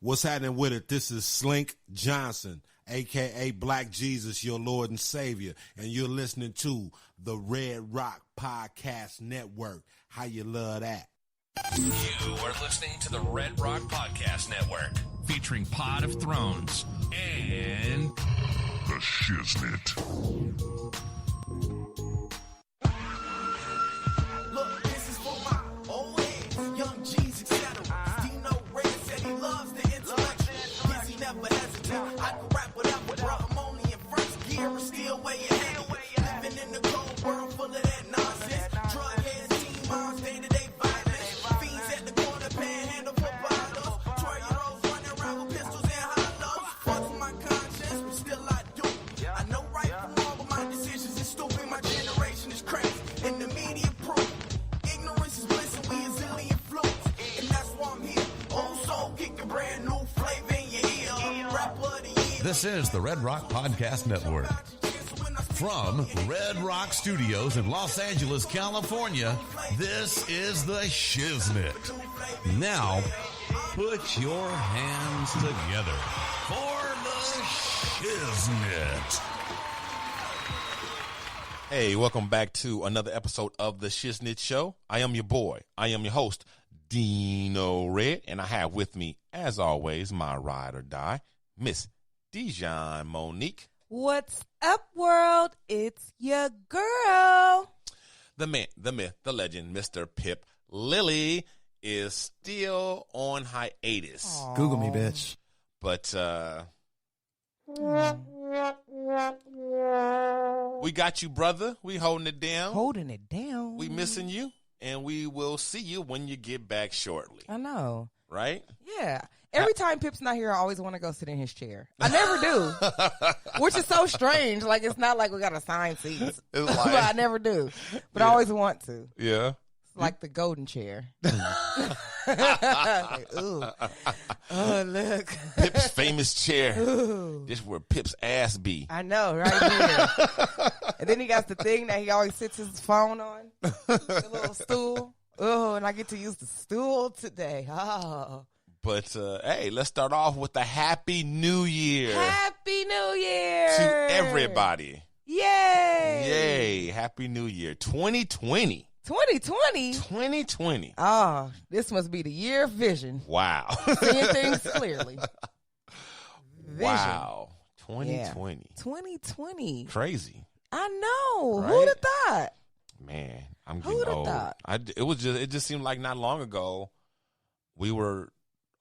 What's happening with it? This is Slink Johnson, a.k.a. Black Jesus, your Lord and Savior, and you're listening to the Red Rock Podcast Network. How you love that? You are listening to the Red Rock Podcast Network, featuring Pod of Thrones and the Shiznit. Look, this is for my old heads, young G's, etc. Dino Red said he loves the intellect. Yes, he never hesitates. I can rap whatever, bro. I'm only in first gear, but still way ahead. Living in the cold world full of that nonsense. Drug heads, teen moms, day-to-day violence. Fiends at the corner, panhandle for bottles. 12-year-olds running around with pistols and hollows. Fuck my conscience, but still I do. I know right from wrong, but my decisions is stupid. My generation is crazy, and the media proof. Ignorance is bliss, and we is illy influenced. And that's why I'm here. Old soul kicking brand new flavor in your ear. Rapper of the year. This is the Red Rock Podcast Network. From Red Rock Studios in Los Angeles, California, this is the Shiznit. Now, put your hands together for the Shiznit. Hey, welcome back to another episode of the Shiznit Show. I am your boy. I am your host, Dino Red, and I have with me, as always, my ride or die, Miss Dijon Monique. What's up, world? It's your girl. The man, the myth, the legend, Mr. Pip Lilly is still on hiatus. Aww. Google me, bitch. But we got you, brother. We holding it down. Holding it down. We missing you, and we will see you when you get back shortly. I know. Right? Yeah. Every time Pip's not here, I always want to go sit in his chair. I never do, which is so strange. Like, it's not like we got assigned seats, It's like, but I never do. But I Yeah. always want to. yeah. It's like the golden chair. Like, ooh. Oh, look. Pip's famous chair. Ooh. This is where Pip's ass be. I know, right here. And then he got the thing that he always sits his phone on, the little stool. Oh, and I get to use the stool today. Oh. But, hey, let's start off with the Happy New Year Happy New Year to everybody. Yay! Yay. Happy New Year. 2020. 2020. 2020. Oh, this must be the year of vision. Wow. Seeing things clearly. Vision. Wow. 2020. 2020. Crazy. I know. Right? Who'd have thought? Man, I'm getting Who'd have old. thought? It just seemed like not long ago we were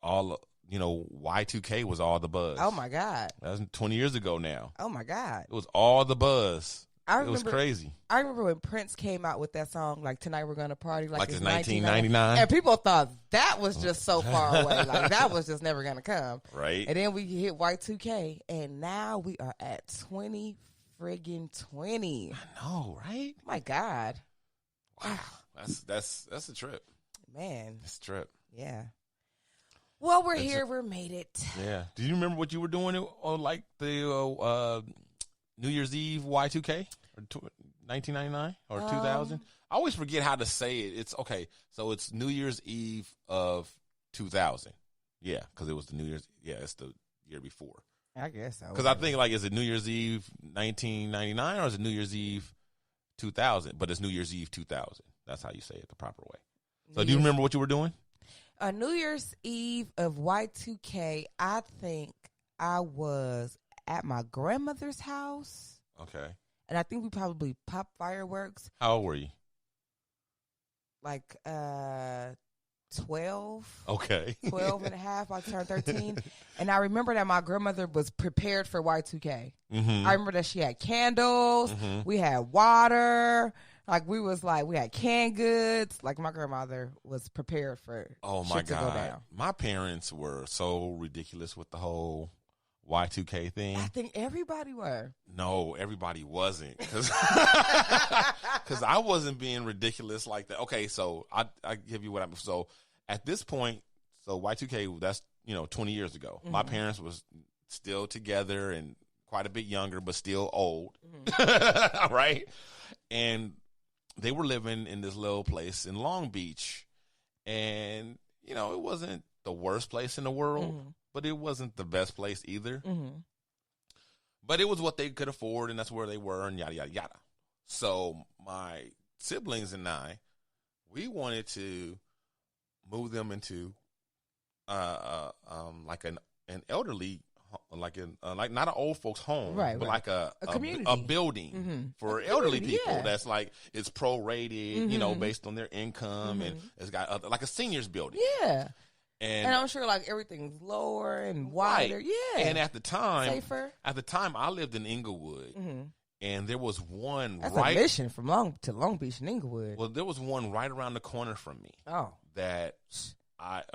all, Y2K was all the buzz. Oh my God. That was 20 years ago now. Oh my God. It was all the buzz. I It was remember- crazy. I remember when Prince came out with that song, like Tonight We're Gonna Party, Like it's 1999. And people thought that was just so far away. Like that was just never gonna come. Right? And then we hit Y2K, and now we are at 2020. I know, right? My God. Wow. That's a trip. Man. That's a trip. Yeah. Well, we're That's here. We made it. Yeah. Do you remember what you were doing on like the New Year's Eve Y2K or 1999 or 2000? I always forget how to say it. It's okay. So it's New Year's Eve of 2000. Yeah, because it was the New Year's. Yeah, it's the year before. I guess so. Because I think like, is it New Year's Eve 1999 or is it New Year's Eve 2000? But it's New Year's Eve 2000. That's how you say it the proper way. So do you remember what you were doing? New Year's Eve of Y2K, I think I was at my grandmother's house. Okay. And I think we probably popped fireworks. How old were you? Like 12. Okay. 12 and a half. I turned 13. And I remember that my grandmother was prepared for Y2K. Mm-hmm. I remember that she had candles. Mm-hmm. We had water. We had canned goods. Like my grandmother was prepared for Oh my shit to go God. down. My parents were so ridiculous with the whole Y2K thing. I think everybody were. No, everybody wasn't. Because I wasn't being ridiculous like that. Okay, so I give you what I'm. So at this point, so Y2K, that's, 20 years ago. Mm-hmm. My parents was still together and quite a bit younger, but still old. Mm-hmm. Right? And they were living in this little place in Long Beach. And, it wasn't the worst place in the world, but it wasn't the best place either. But it was what they could afford, and that's where they were, and yada, yada, yada. So my siblings and I, we wanted to move them into like an elderly, like not an old folks home, but like a community, a building for elderly people. That's like, it's prorated, you know, based on their income, and it's got like a seniors building. Yeah. And I'm sure like everything's lower and wider. Right. Yeah. And at the time, safer. At the time, I lived in Inglewood, and there was one That's right a mission from Long Beach and Inglewood. Well, there was one right around the corner from me. Oh. That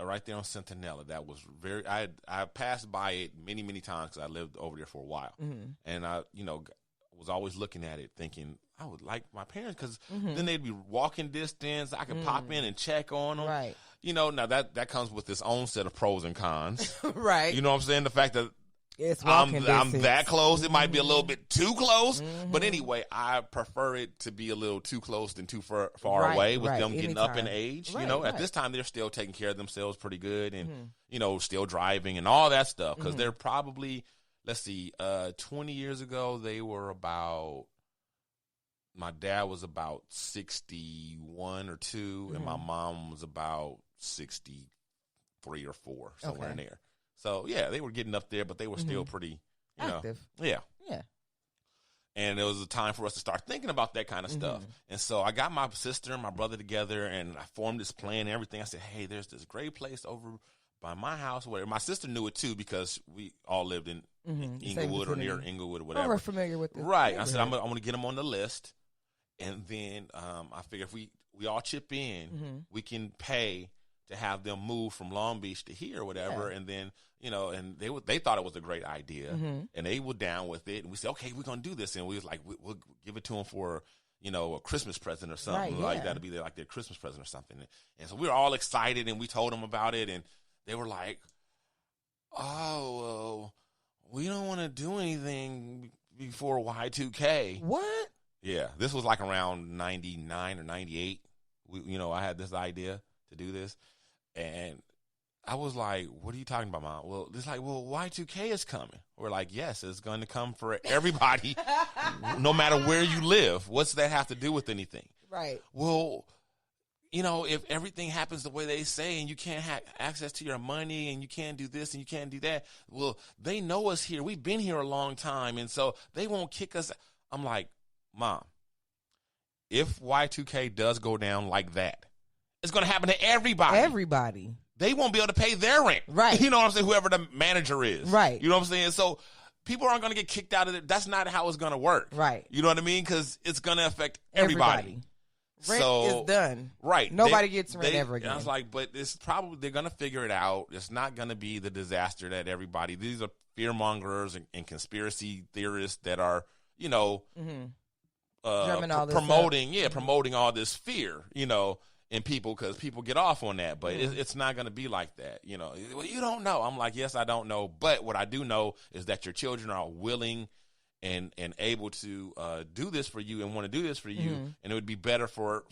right there on Centinela. That was very. I passed by it many times because I lived over there for a while, and I was always looking at it, thinking I would like my parents, because then they'd be walking distance. I could pop in and check on them. Right. Now that comes with its own set of pros and cons. Right. You know what I'm saying? The fact that it's I'm distance. that close. It might be a little bit too close, but anyway, I prefer it to be a little too close than too far away with them getting up in age. Right, at this time they're still taking care of themselves pretty good, and still driving and all that stuff, because they're probably, 20 years ago they were about. My dad was about 61 or 2, and my mom was about 63 or 4, somewhere in there. So, yeah, they were getting up there, but they were still pretty, active. Yeah. Yeah. And it was a time for us to start thinking about that kind of stuff. And so I got my sister and my brother together, and I formed this plan and everything. I said, hey, there's this great place over by my house. Where my sister knew it, too, because we all lived in Inglewood or near Inglewood or whatever. We're familiar with this. Right. I said, I'm going to get them on the list. And then I figure if we all chip in, we can pay to have them move from Long Beach to here or whatever. And then, and they thought it was a great idea, and they were down with it. And we said, okay, we're going to do this. And we was like, we'll give it to them for, a Christmas present or something like that. To be like their Christmas present or something. And so we were all excited, and we told them about it. And they were like, oh, well, we don't want to do anything before Y2K. What? Yeah, this was like around 99 or 98. I had this idea to do this, and I was like, what are you talking about, Mom? Well, it's like, Y2K is coming. We're like, yes, it's going to come for everybody, no matter where you live. What's that have to do with anything? Right. Well, if everything happens the way they say, and you can't have access to your money, and you can't do this and you can't do that, well, they know us here. We've been here a long time, and so they won't kick us. I'm like, Mom, if Y2K does go down like that, it's going to happen to everybody. Everybody. They won't be able to pay their rent. Right. You know what I'm saying? Whoever the manager is. Right. You know what I'm saying? So people aren't going to get kicked out of it. That's not how it's going to work. Right. You know what I mean? Because it's going to affect everybody. Rent is done. Right. Nobody gets rent ever again. I was like, but it's probably, they're going to figure it out. It's not going to be the disaster that everybody, these are fear mongers and conspiracy theorists that are, promoting all this fear, in people, because people get off on that. But it's not going to be like that. Well, you don't know. I'm like, yes, I don't know. But what I do know is that your children are willing and able to do this for you and want to do this for you. And it would be better for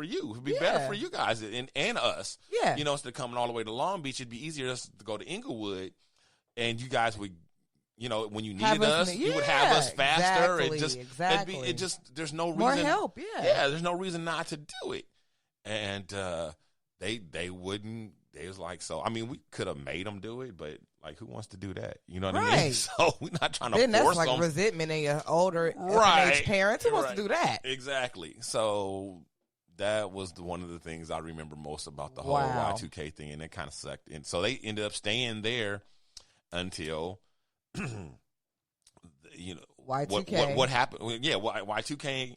you. It would be better for you guys and us. Yeah. Instead of coming all the way to Long Beach, it'd be easier to go to Inglewood, and you guys would, when you needed us, you would have us faster. Exactly. There's no reason. More help, Yeah, there's no reason not to do it. And they wouldn't. They was like, so, I mean, we could have made them do it, but, like, who wants to do that? You know what I mean? So we're not trying to force them. Then that's like resentment in your older age parents. Who wants to do that? Exactly. So that was one of the things I remember most about the whole Y2K thing, and it kind of sucked. And so they ended up staying there until... Y2K. What happened? Yeah, Y2K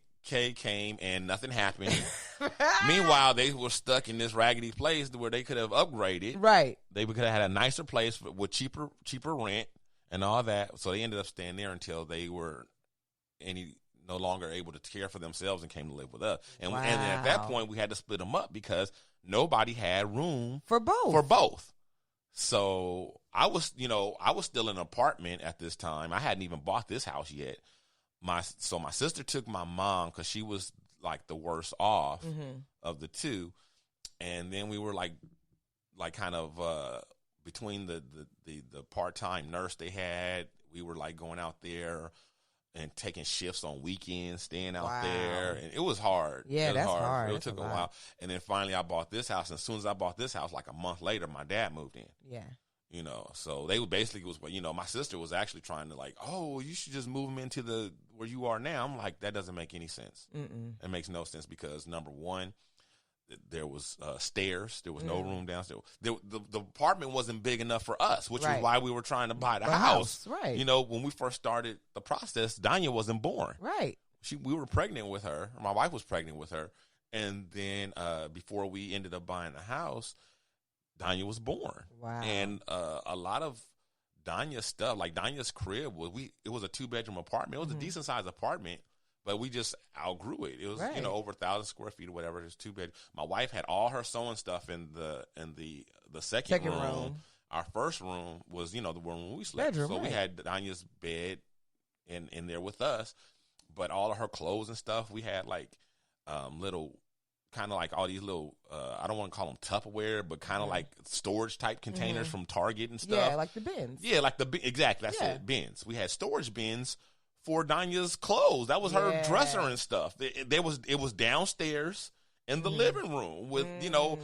came and nothing happened. Meanwhile, they were stuck in this raggedy place where they could have upgraded. Right. They could have had a nicer place with cheaper rent and all that. So they ended up staying there until they were no longer able to care for themselves and came to live with us. And at that point, we had to split them up because nobody had room for both. So I was still in an apartment at this time. I hadn't even bought this house yet. My sister took my mom because she was like the worst off of the two, and then we were like like kind of between the part-time nurse they had, we were like going out there and taking shifts on weekends, staying out there, and it was hard. Yeah, that's hard. It took a while, and then finally I bought this house. And as soon as I bought this house, like a month later, my dad moved in. Yeah. You know, so they basically was, you know, my sister was actually trying to like, oh, you should just move them into where you are now. I'm like, that doesn't make any sense. It makes no sense because number one, there was stairs. There was no room downstairs. The apartment wasn't big enough for us, which was why we were trying to buy the house. Right. You know, when we first started the process, Danya wasn't born. Right. We were pregnant with her. My wife was pregnant with her. And then before we ended up buying the house, Danya was born. Wow. And a lot of Danya's stuff, like Danya's crib, it was a 2-bedroom apartment. It was a decent sized apartment, but we just outgrew it. It was you know, over 1,000 square feet or whatever. It was 2 bed. My wife had all her sewing stuff in the second room. Our first room was, you know, the room we slept. Bedroom, so we had Danya's bed in there with us, but all of her clothes and stuff, we had like little, kind of like all these little, I don't want to call them Tupperware, but kind of like storage type containers from Target and stuff. Yeah, like the bins. Yeah, like exactly. That's it, bins. We had storage bins for Danya's clothes. That was her dresser and stuff. It was downstairs in the living room with, you know,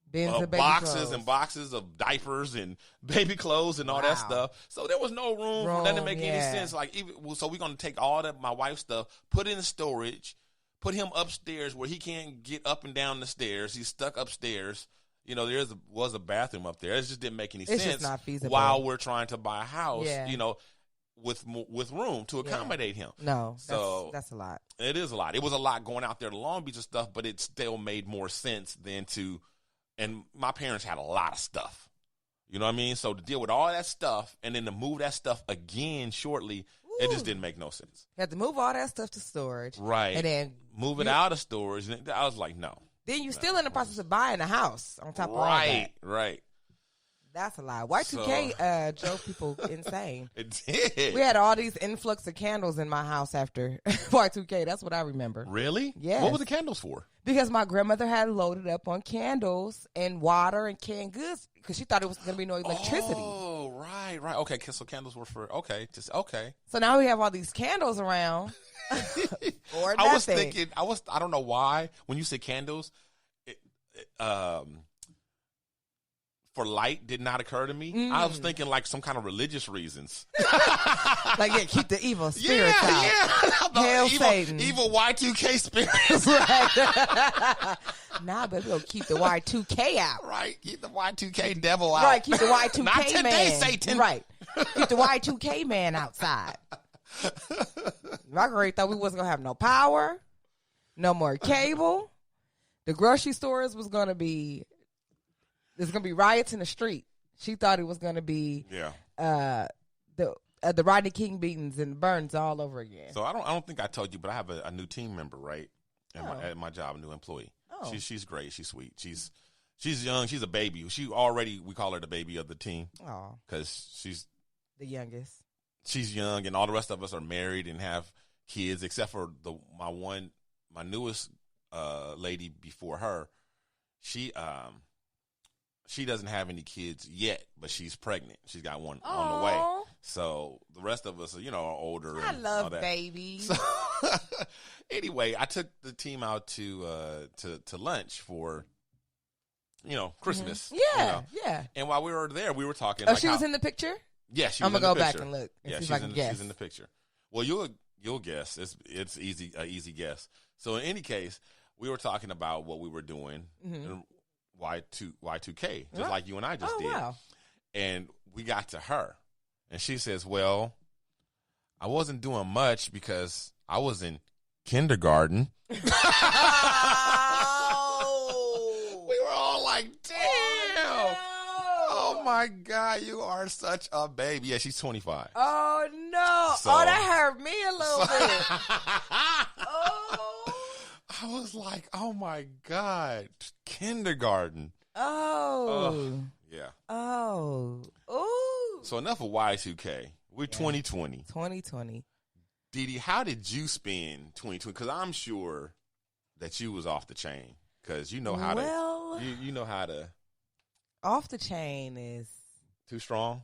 bins of baby boxes clothes. and boxes of diapers and baby clothes and all that stuff. So there was no room for that to make any sense. Like, so we're going to take all that, my wife's stuff, put it in storage, put him upstairs where he can't get up and down the stairs. He's stuck upstairs. You know, was a bathroom up there. It just didn't make any sense. Just not feasible. While we're trying to buy a house, you know, with room to accommodate him. No, so that's a lot. It is a lot. It was a lot going out there to Long Beach and stuff, but it still made more sense than to. And my parents had a lot of stuff. You know what I mean? So to deal with all that stuff and then to move that stuff again shortly, it just didn't make no sense. You had to move all that stuff to storage. Right. And then move it out of storage. And I was like, no. Then you're still in the process of buying a house on top of all that. Right. That's a lie. Y2K drove people insane. It did. We had all these influx of candles in my house after Y2K. That's what I remember. Really? Yes. What were the candles for? Because my grandmother had loaded up on candles and water and canned goods because she thought it was going to be no electricity. Oh, right. Okay, so candles were for, okay. So now we have all these candles around. Or I was nothing. thinking, I don't know why, when you say candles, for light did not occur to me. I was thinking like some kind of religious reasons. Like, keep the evil spirits out. Yeah. Hail Satan. Evil Y2K spirits. Right. Nah, but we'll keep the Y2K out. Right. Keep the Y2K devil out. Right, keep the Y2K Not today, man. Satan. Right. Keep the Y2K man outside. My grandma thought we wasn't going to have no power, no more cable. The grocery stores was going to be, there's going to be riots in the street. She thought it was going to be the Rodney King beatings and burns all over again. So I don't think I told you, but I have a new team member, right? At my job, a new employee. Oh. She's great. She's sweet. She's young. She's a baby. We call her the baby of the team. Oh. Because she's The youngest. She's young, and all the rest of us are married and have kids, except for my newest lady before her. She doesn't have any kids yet, but she's pregnant. She's got one on the way. So the rest of us, are older. I and love all that. babies. So, anyway, I took the team out to lunch for, Christmas. Yeah, yeah. And while we were there, we were talking. Oh, she was in the picture? Yeah, she was I'm in gonna the go picture. back and look. And Yeah, see if I can guess. she's in the picture. Well, you'll guess. It's easy, easy guess. So in any case, we were talking about what we were doing in Y2K, just like you and I just did. Wow. And we got to her, and she says, "Well, I wasn't doing much because I was in kindergarten." We were all like, "Damn! Oh my God, you are such a baby." Yeah, she's 25. Oh no! So- That hurt me a little bit. Oh. I was like, "Oh my God, kindergarten." Oh. Yeah. Oh. Ooh. So enough of Y2K. We're 2020. 2020. Didi, how did you spend 2020? Because I'm sure that you was off the chain. Because you know how to. You know how to Off the Chain is Too strong.